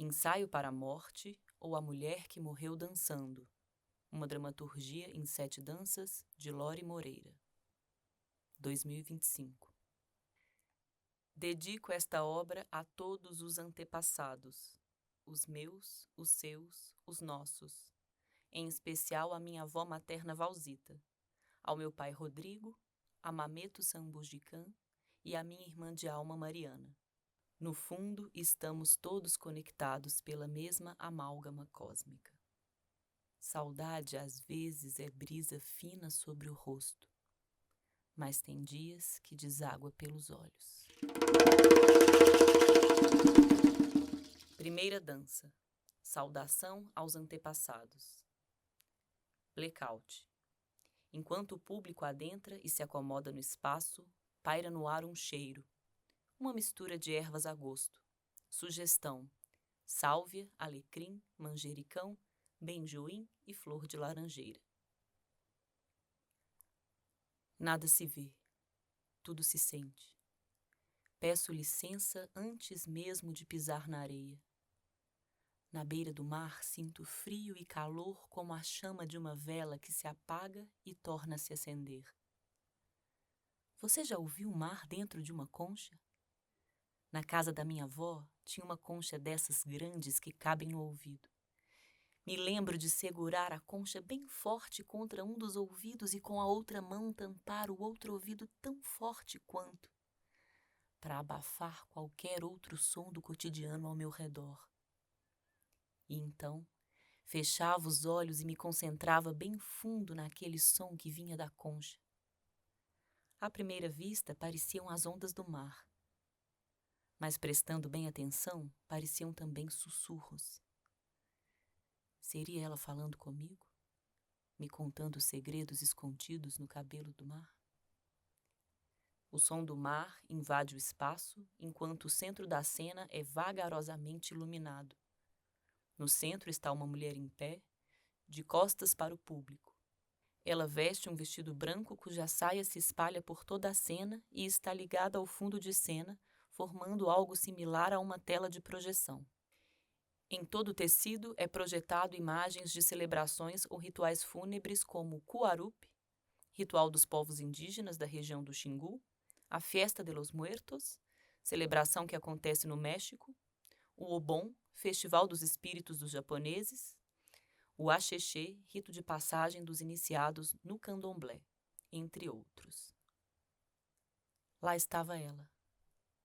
Ensaio para a Morte ou A Mulher que Morreu Dançando, uma dramaturgia em 7 danças, de Lore Moreira. 2025. Dedico esta obra a todos os antepassados, os meus, os seus, os nossos, em especial à minha avó materna Valzita, ao meu pai Rodrigo, a Mameto Sambujican e à minha irmã de alma Mariana. No fundo, estamos todos conectados pela mesma amálgama cósmica. Saudade às vezes é brisa fina sobre o rosto, mas tem dias que deságua pelos olhos. Primeira dança. Saudação aos antepassados. Blackout. Enquanto o público adentra e se acomoda no espaço, paira no ar um cheiro. Uma mistura de ervas a gosto. Sugestão: sálvia, alecrim, manjericão, benjoim e flor de laranjeira. Nada se vê, tudo se sente. Peço licença antes mesmo de pisar na areia. Na beira do mar sinto frio e calor como a chama de uma vela que se apaga e torna a se acender. Você já ouviu o mar dentro de uma concha? Na casa da minha avó tinha uma concha dessas grandes que cabem no ouvido. Me lembro de segurar a concha bem forte contra um dos ouvidos e com a outra mão tampar o outro ouvido tão forte quanto, para abafar qualquer outro som do cotidiano ao meu redor. E então, fechava os olhos e me concentrava bem fundo naquele som que vinha da concha. À primeira vista, pareciam as ondas do mar. Mas prestando bem atenção, pareciam também sussurros. Seria ela falando comigo? Me contando segredos escondidos no cabelo do mar? O som do mar invade o espaço, enquanto o centro da cena é vagarosamente iluminado. No centro está uma mulher em pé, de costas para o público. Ela veste um vestido branco cuja saia se espalha por toda a cena e está ligada ao fundo de cena, formando algo similar a uma tela de projeção. Em todo o tecido é projetado imagens de celebrações ou rituais fúnebres como o Cuarupi, ritual dos povos indígenas da região do Xingu, a Fiesta de los Muertos, celebração que acontece no México, o Obon, festival dos espíritos dos japoneses, o Axexê, rito de passagem dos iniciados no candomblé, entre outros. Lá estava ela,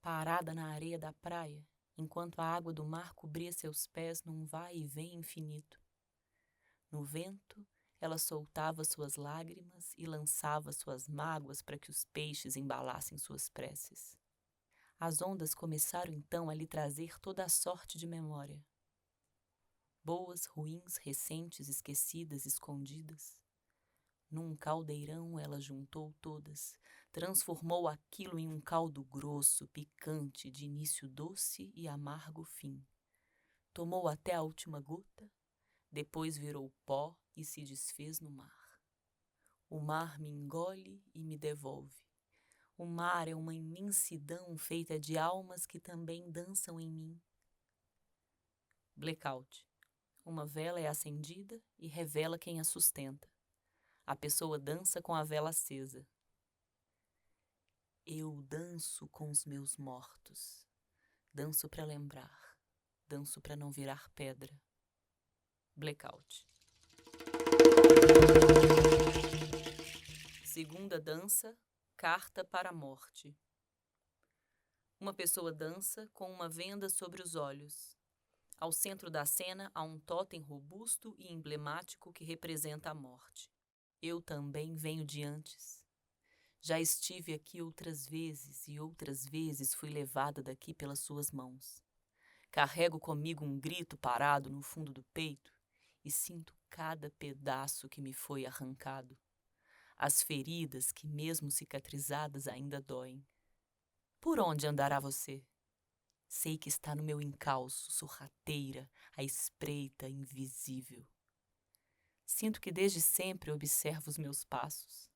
parada na areia da praia, enquanto a água do mar cobria seus pés num vai e vem infinito. No vento, ela soltava suas lágrimas e lançava suas mágoas para que os peixes embalassem suas preces. As ondas começaram então a lhe trazer toda a sorte de memória. Boas, ruins, recentes, esquecidas, escondidas. Num caldeirão ela juntou todas, transformou aquilo em um caldo grosso, picante, de início doce e amargo fim. Tomou até a última gota, depois virou pó e se desfez no mar. O mar me engole e me devolve. O mar é uma imensidão feita de almas que também dançam em mim. Blackout. Uma vela é acendida e revela quem a sustenta. A pessoa dança com a vela acesa. Eu danço com os meus mortos. Danço para lembrar. Danço para não virar pedra. Blackout. Segunda dança, carta para a morte. Uma pessoa dança com uma venda sobre os olhos. Ao centro da cena há um tótem robusto e emblemático que representa a morte. Eu também venho de antes. Já estive aqui outras vezes e outras vezes fui levada daqui pelas suas mãos. Carrego comigo um grito parado no fundo do peito e sinto cada pedaço que me foi arrancado. As feridas que, mesmo cicatrizadas, ainda doem. Por onde andará você? Sei que está no meu encalço, sorrateira, à espreita, invisível. Sinto que desde sempre observo os meus passos.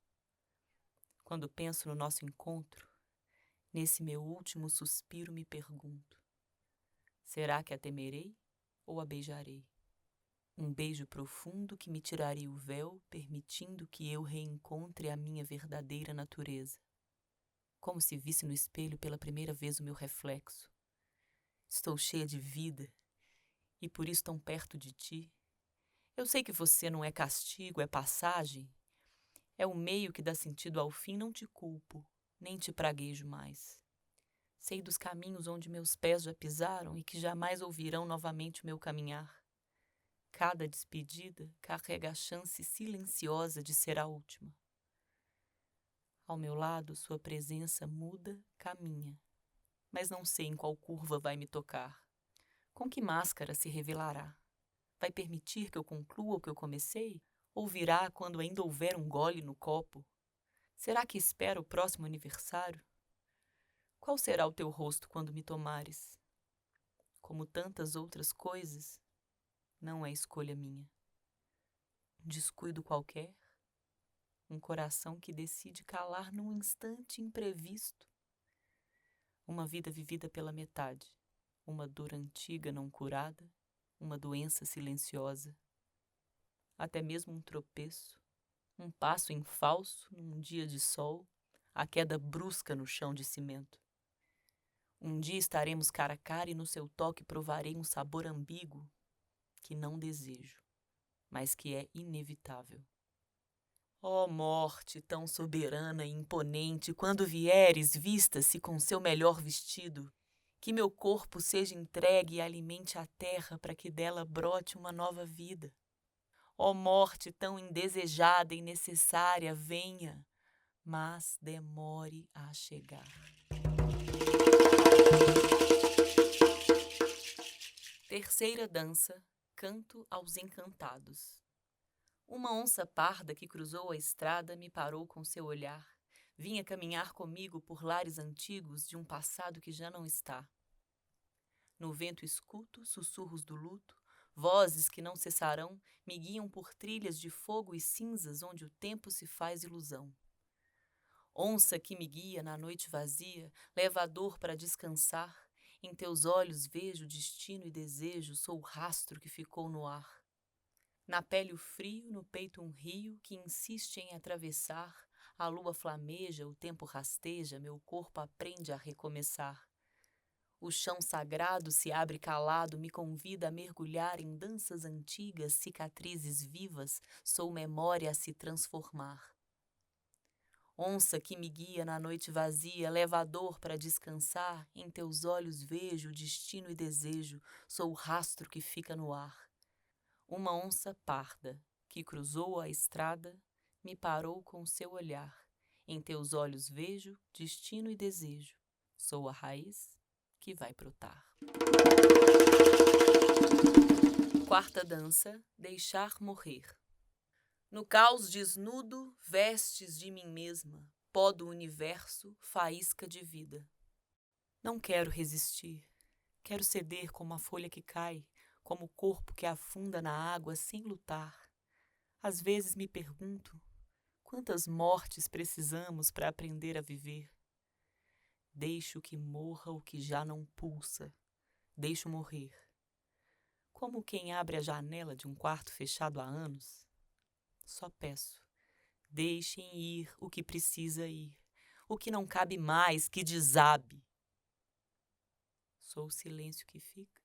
Quando penso no nosso encontro, nesse meu último suspiro me pergunto: será que a temerei ou a beijarei. Um beijo profundo que me tiraria o véu, permitindo que eu reencontre a minha verdadeira natureza. Como se visse no espelho pela primeira vez o meu reflexo. Estou cheia de vida e por isso tão perto de ti. Eu sei que você não é castigo, é passagem. É o meio que dá sentido ao fim, não te culpo, nem te praguejo mais. Sei dos caminhos onde meus pés já pisaram e que jamais ouvirão novamente o meu caminhar. Cada despedida carrega a chance silenciosa de ser a última. Ao meu lado, sua presença muda, caminha, mas não sei em qual curva vai me tocar. Com que máscara se revelará? Vai permitir que eu conclua o que eu comecei? Ou virá quando ainda houver um gole no copo? Será que espera o próximo aniversário? Qual será o teu rosto quando me tomares? Como tantas outras coisas, não é escolha minha. Um descuido qualquer, um coração que decide calar num instante imprevisto. Uma vida vivida pela metade, uma dor antiga não curada, uma doença silenciosa. Até mesmo um tropeço, um passo em falso num dia de sol, a queda brusca no chão de cimento. Um dia estaremos cara a cara e no seu toque provarei um sabor ambíguo que não desejo, mas que é inevitável. Ó morte tão soberana e imponente, quando vieres, vista-se com seu melhor vestido, que meu corpo seja entregue e alimente a terra para que dela brote uma nova vida. Ó morte tão indesejada e necessária, venha, mas demore a chegar. Terceira dança, canto aos encantados. Uma onça parda que cruzou a estrada me parou com seu olhar. Vinha caminhar comigo por lares antigos de um passado que já não está. No vento escuto sussurros do luto, vozes que não cessarão me guiam por trilhas de fogo e cinzas onde o tempo se faz ilusão. Onça que me guia na noite vazia, leva a dor para descansar. Em teus olhos vejo destino e desejo, sou o rastro que ficou no ar. Na pele o frio, no peito um rio que insiste em atravessar. A lua flameja, o tempo rasteja, meu corpo aprende a recomeçar. O chão sagrado se abre calado, me convida a mergulhar em danças antigas, cicatrizes vivas, sou memória a se transformar. Onça que me guia na noite vazia, leva a dor para descansar, em teus olhos vejo destino e desejo, sou o rastro que fica no ar. Uma onça parda, que cruzou a estrada, me parou com seu olhar. Em teus olhos vejo destino e desejo. Sou a raiz que vai brotar. Quarta dança, deixar morrer. No caos desnudo, vestes de mim mesma, pó do universo, faísca de vida. Não quero resistir, quero ceder como a folha que cai, como o corpo que afunda na água sem lutar. Às vezes me pergunto, quantas mortes precisamos para aprender a viver? Deixo que morra o que já não pulsa, deixo morrer. Como quem abre a janela de um quarto fechado há anos. Só peço, deixem ir o que precisa ir, o que não cabe mais, que desabe. Sou o silêncio que fica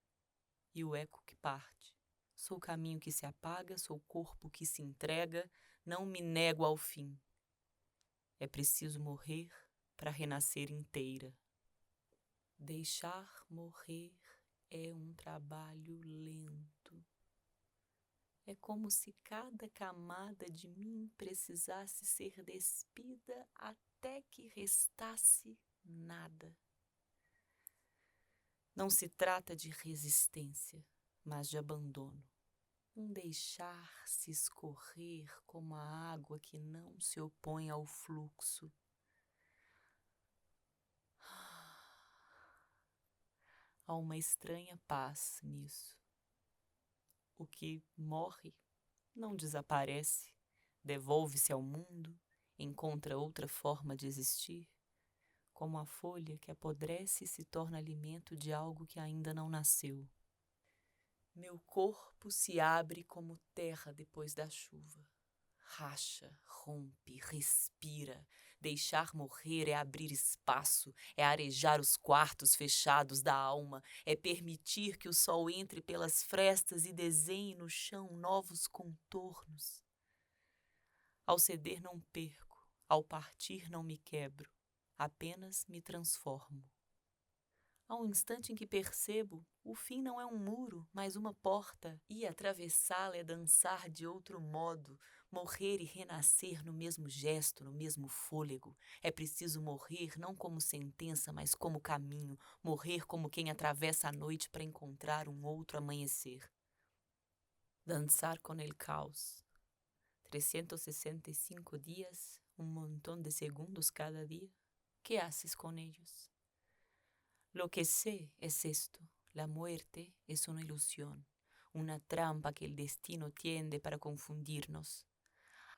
e o eco que parte. Sou o caminho que se apaga, sou o corpo que se entrega, não me nego ao fim. É preciso morrer para renascer inteira. Deixar morrer é um trabalho lento. É como se cada camada de mim precisasse ser despida até que restasse nada. Não se trata de resistência, mas de abandono. Um deixar-se escorrer como a água que não se opõe ao fluxo. Há uma estranha paz nisso. O que morre não desaparece, devolve-se ao mundo, encontra outra forma de existir, como a folha que apodrece e se torna alimento de algo que ainda não nasceu. Meu corpo se abre como terra depois da chuva. Racha, rompe, respira. Deixar morrer é abrir espaço, é arejar os quartos fechados da alma, é permitir que o sol entre pelas frestas e desenhe no chão novos contornos. Ao ceder não perco, ao partir não me quebro, apenas me transformo. Há um instante em que percebo, o fim não é um muro, mas uma porta, e atravessá-la é dançar de outro modo, morrer e renascer no mesmo gesto, no mesmo fôlego. É preciso morrer não como sentença, mas como caminho, morrer como quem atravessa a noite para encontrar um outro amanhecer. Dançar com el caos. 365 dias, um montão de segundos cada dia. ¿Qué haces con ellos? Lo que sé es esto, la muerte es una ilusión, una trampa que el destino tiende para confundirnos.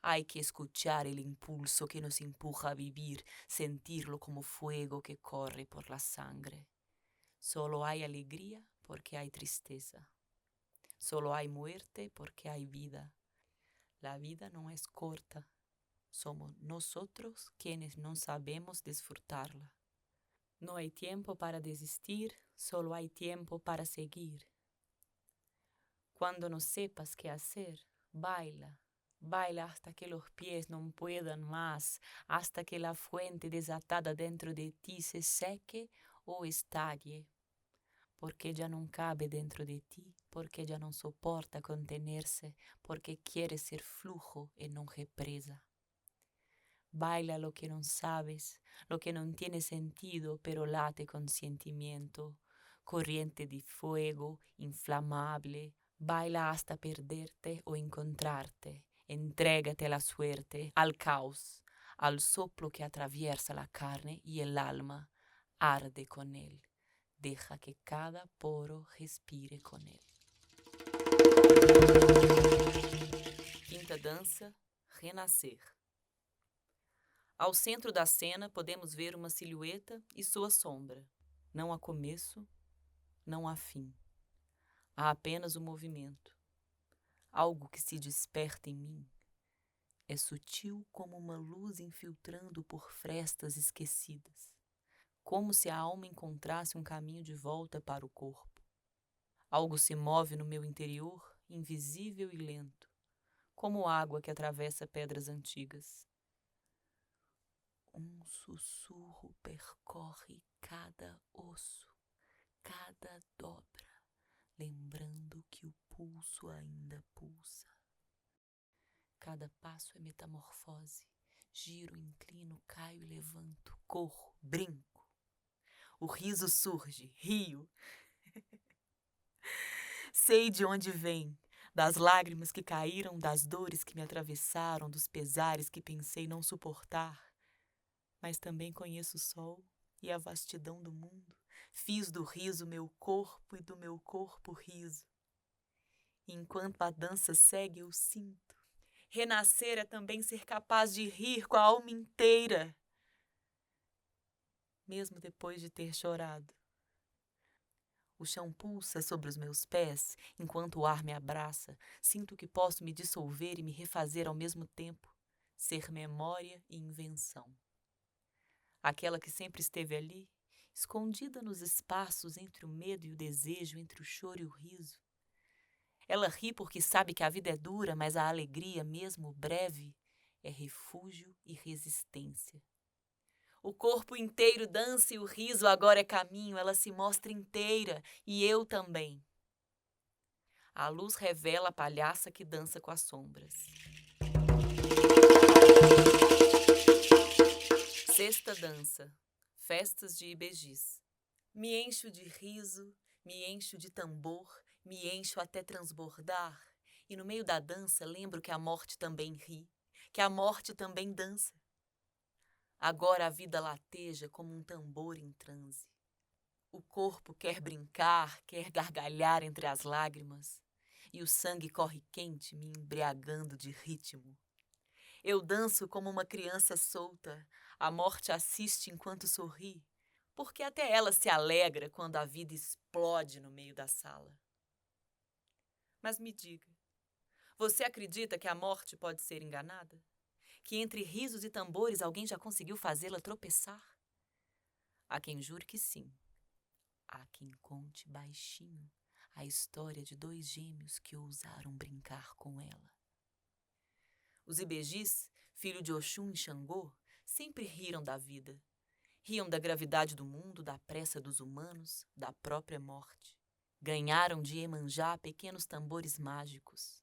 Hay que escuchar el impulso que nos empuja a vivir, sentirlo como fuego que corre por la sangre. Solo hay alegría porque hay tristeza. Solo hay muerte porque hay vida. La vida no es corta. Somos nosotros quienes no sabemos disfrutarla. No hay tiempo para desistir, solo hay tiempo para seguir. Cuando no sepas qué hacer, baila. Baila hasta que los pies no puedan más, hasta que la fuente desatada dentro de ti se seque o estalle. Porque ya no cabe dentro de ti, porque ya no soporta contenerse, porque quiere ser flujo y no represa. Baila lo que no sabes, lo que no tiene sentido, pero late con sentimiento. Corriente de fuego, inflamable. Baila hasta perderte o encontrarte. Entrégate a la suerte, al caos, al soplo que atraviesa la carne y el alma. Arde con él. Deja que cada poro respire con él. Quinta dança, renascer. Ao centro da cena, podemos ver uma silhueta e sua sombra. Não há começo, não há fim. Há apenas o movimento. Algo que se desperta em mim. É sutil como uma luz infiltrando por frestas esquecidas. Como se a alma encontrasse um caminho de volta para o corpo. Algo se move no meu interior, invisível e lento, como água que atravessa pedras antigas. Um sussurro percorre cada osso, cada dobra, lembrando que o pulso ainda pulsa. Cada passo é metamorfose. Giro, inclino, caio e levanto, corro, brinco. O riso surge, rio. Sei de onde vem, das lágrimas que caíram, das dores que me atravessaram, dos pesares que pensei não suportar. Mas também conheço o sol e a vastidão do mundo. Fiz do riso meu corpo e do meu corpo riso. E enquanto a dança segue, eu sinto. Renascer é também ser capaz de rir com a alma inteira, mesmo depois de ter chorado. O chão pulsa sobre os meus pés, enquanto o ar me abraça. Sinto que posso me dissolver e me refazer ao mesmo tempo, ser memória e invenção. Aquela que sempre esteve ali, escondida nos espaços entre o medo e o desejo, entre o choro e o riso. Ela ri porque sabe que a vida é dura, mas a alegria, mesmo breve, é refúgio e resistência. O corpo inteiro dança e o riso agora é caminho, ela se mostra inteira e eu também. A luz revela a palhaça que dança com as sombras. Sexta dança, festas de Ibejis. Me encho de riso, me encho de tambor, me encho até transbordar. E no meio da dança lembro que a morte também ri, que a morte também dança. Agora a vida lateja como um tambor em transe. O corpo quer brincar, quer gargalhar entre as lágrimas. E o sangue corre quente, me embriagando de ritmo. Eu danço como uma criança solta. A morte assiste enquanto sorri, porque até ela se alegra quando a vida explode no meio da sala. Mas me diga, você acredita que a morte pode ser enganada? Que entre risos e tambores alguém já conseguiu fazê-la tropeçar? Há quem jure que sim. Há quem conte baixinho a história de dois gêmeos que ousaram brincar com ela. Os Ibejis, filho de Oxum e Xangô, sempre riram da vida. Riam da gravidade do mundo, da pressa dos humanos, da própria morte. Ganharam de Iemanjá pequenos tambores mágicos,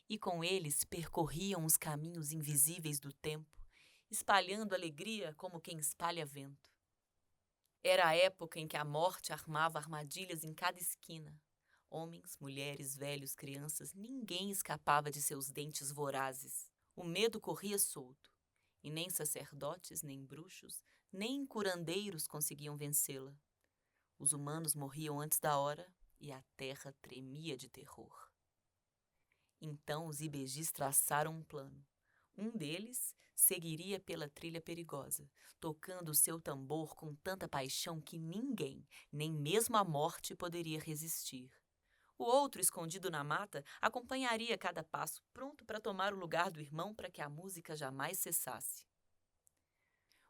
e com eles percorriam os caminhos invisíveis do tempo, espalhando alegria como quem espalha vento. Era a época em que a morte armava armadilhas em cada esquina. Homens, mulheres, velhos, crianças, ninguém escapava de seus dentes vorazes. O medo corria solto, e nem sacerdotes, nem bruxos, nem curandeiros conseguiam vencê-la. Os humanos morriam antes da hora e a terra tremia de terror. Então os Ibejis traçaram um plano. Um deles seguiria pela trilha perigosa, tocando o seu tambor com tanta paixão que ninguém, nem mesmo a morte, poderia resistir. O outro, escondido na mata, acompanharia cada passo, pronto para tomar o lugar do irmão para que a música jamais cessasse.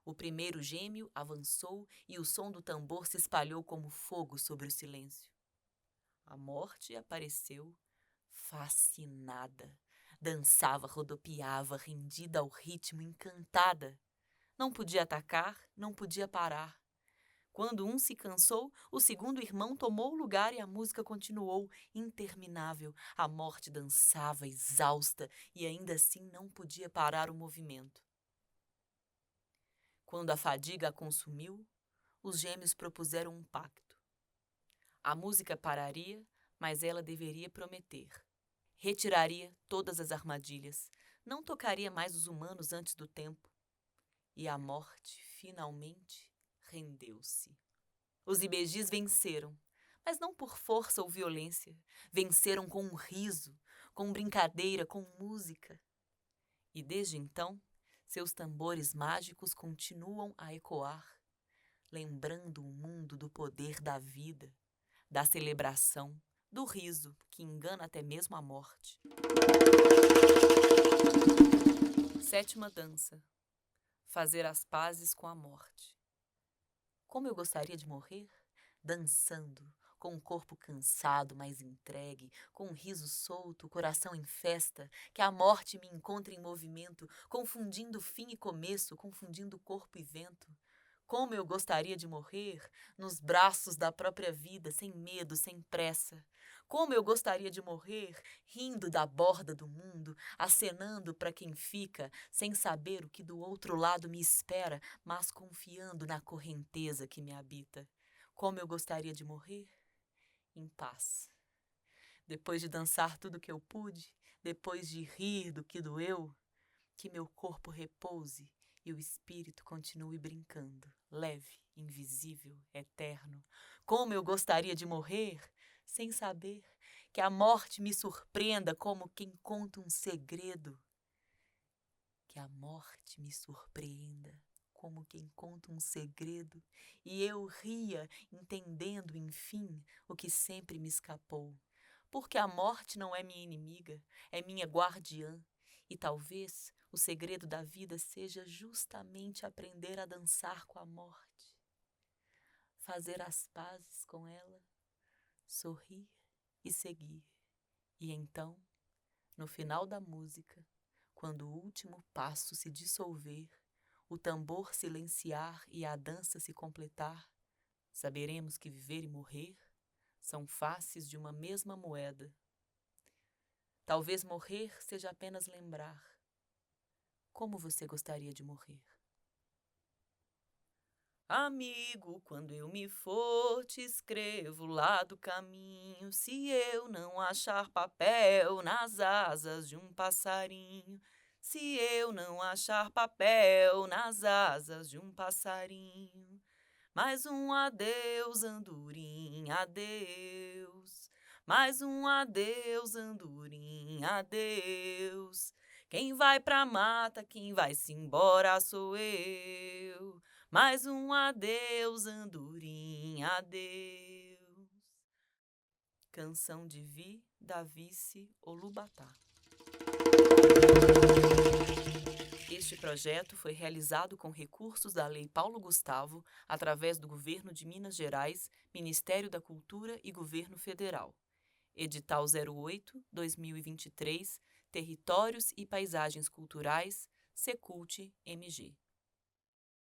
O primeiro gêmeo avançou e o som do tambor se espalhou como fogo sobre o silêncio. A morte apareceu, fascinada. Dançava, rodopiava, rendida ao ritmo, encantada. Não podia atacar, não podia parar. Quando um se cansou, o segundo irmão tomou o lugar e a música continuou, interminável. A morte dançava, exausta, e ainda assim não podia parar o movimento. Quando a fadiga a consumiu, os gêmeos propuseram um pacto. A música pararia, mas ela deveria prometer. Retiraria todas as armadilhas, não tocaria mais os humanos antes do tempo. E a morte, finalmente, rendeu-se. Os Ibejis venceram, mas não por força ou violência. Venceram com um riso, com brincadeira, com música. E desde então, seus tambores mágicos continuam a ecoar, lembrando o mundo do poder da vida, da celebração, do riso que engana até mesmo a morte. Sétima dança. Fazer as pazes com a morte. Como eu gostaria de morrer? Dançando, com o corpo cansado, mas entregue, com um riso solto, o coração em festa, que a morte me encontre em movimento, confundindo fim e começo, confundindo corpo e vento. Como eu gostaria de morrer nos braços da própria vida, sem medo, sem pressa. Como eu gostaria de morrer rindo da borda do mundo, acenando para quem fica, sem saber o que do outro lado me espera, mas confiando na correnteza que me habita. Como eu gostaria de morrer em paz. Depois de dançar tudo que eu pude, depois de rir do que doeu, que meu corpo repouse e o espírito continue brincando, leve, invisível, eterno. Como eu gostaria de morrer sem saber que a morte me surpreenda como quem conta um segredo. Que a morte me surpreenda como quem conta um segredo e eu ria, entendendo, enfim, o que sempre me escapou. Porque a morte não é minha inimiga, é minha guardiã. E talvez o segredo da vida seja justamente aprender a dançar com a morte, fazer as pazes com ela, sorrir e seguir. E então, no final da música, quando o último passo se dissolver, o tambor silenciar e a dança se completar, saberemos que viver e morrer são faces de uma mesma moeda. Talvez morrer seja apenas lembrar. Como você gostaria de morrer? Amigo, quando eu me for, te escrevo lá do caminho. Se eu não achar papel nas asas de um passarinho. Se eu não achar papel nas asas de um passarinho. Mais um adeus, andorim, adeus. Mais um adeus, andorim, adeus. Quem vai pra mata, quem vai-se embora sou eu. Mais um adeus, andorim, adeus. Canção de Vi, da Vice Olubatá. Este projeto foi realizado com recursos da Lei Paulo Gustavo, através do Governo de Minas Gerais, Ministério da Cultura e Governo Federal. Edital 08/2023, Territórios e Paisagens Culturais, Secult MG.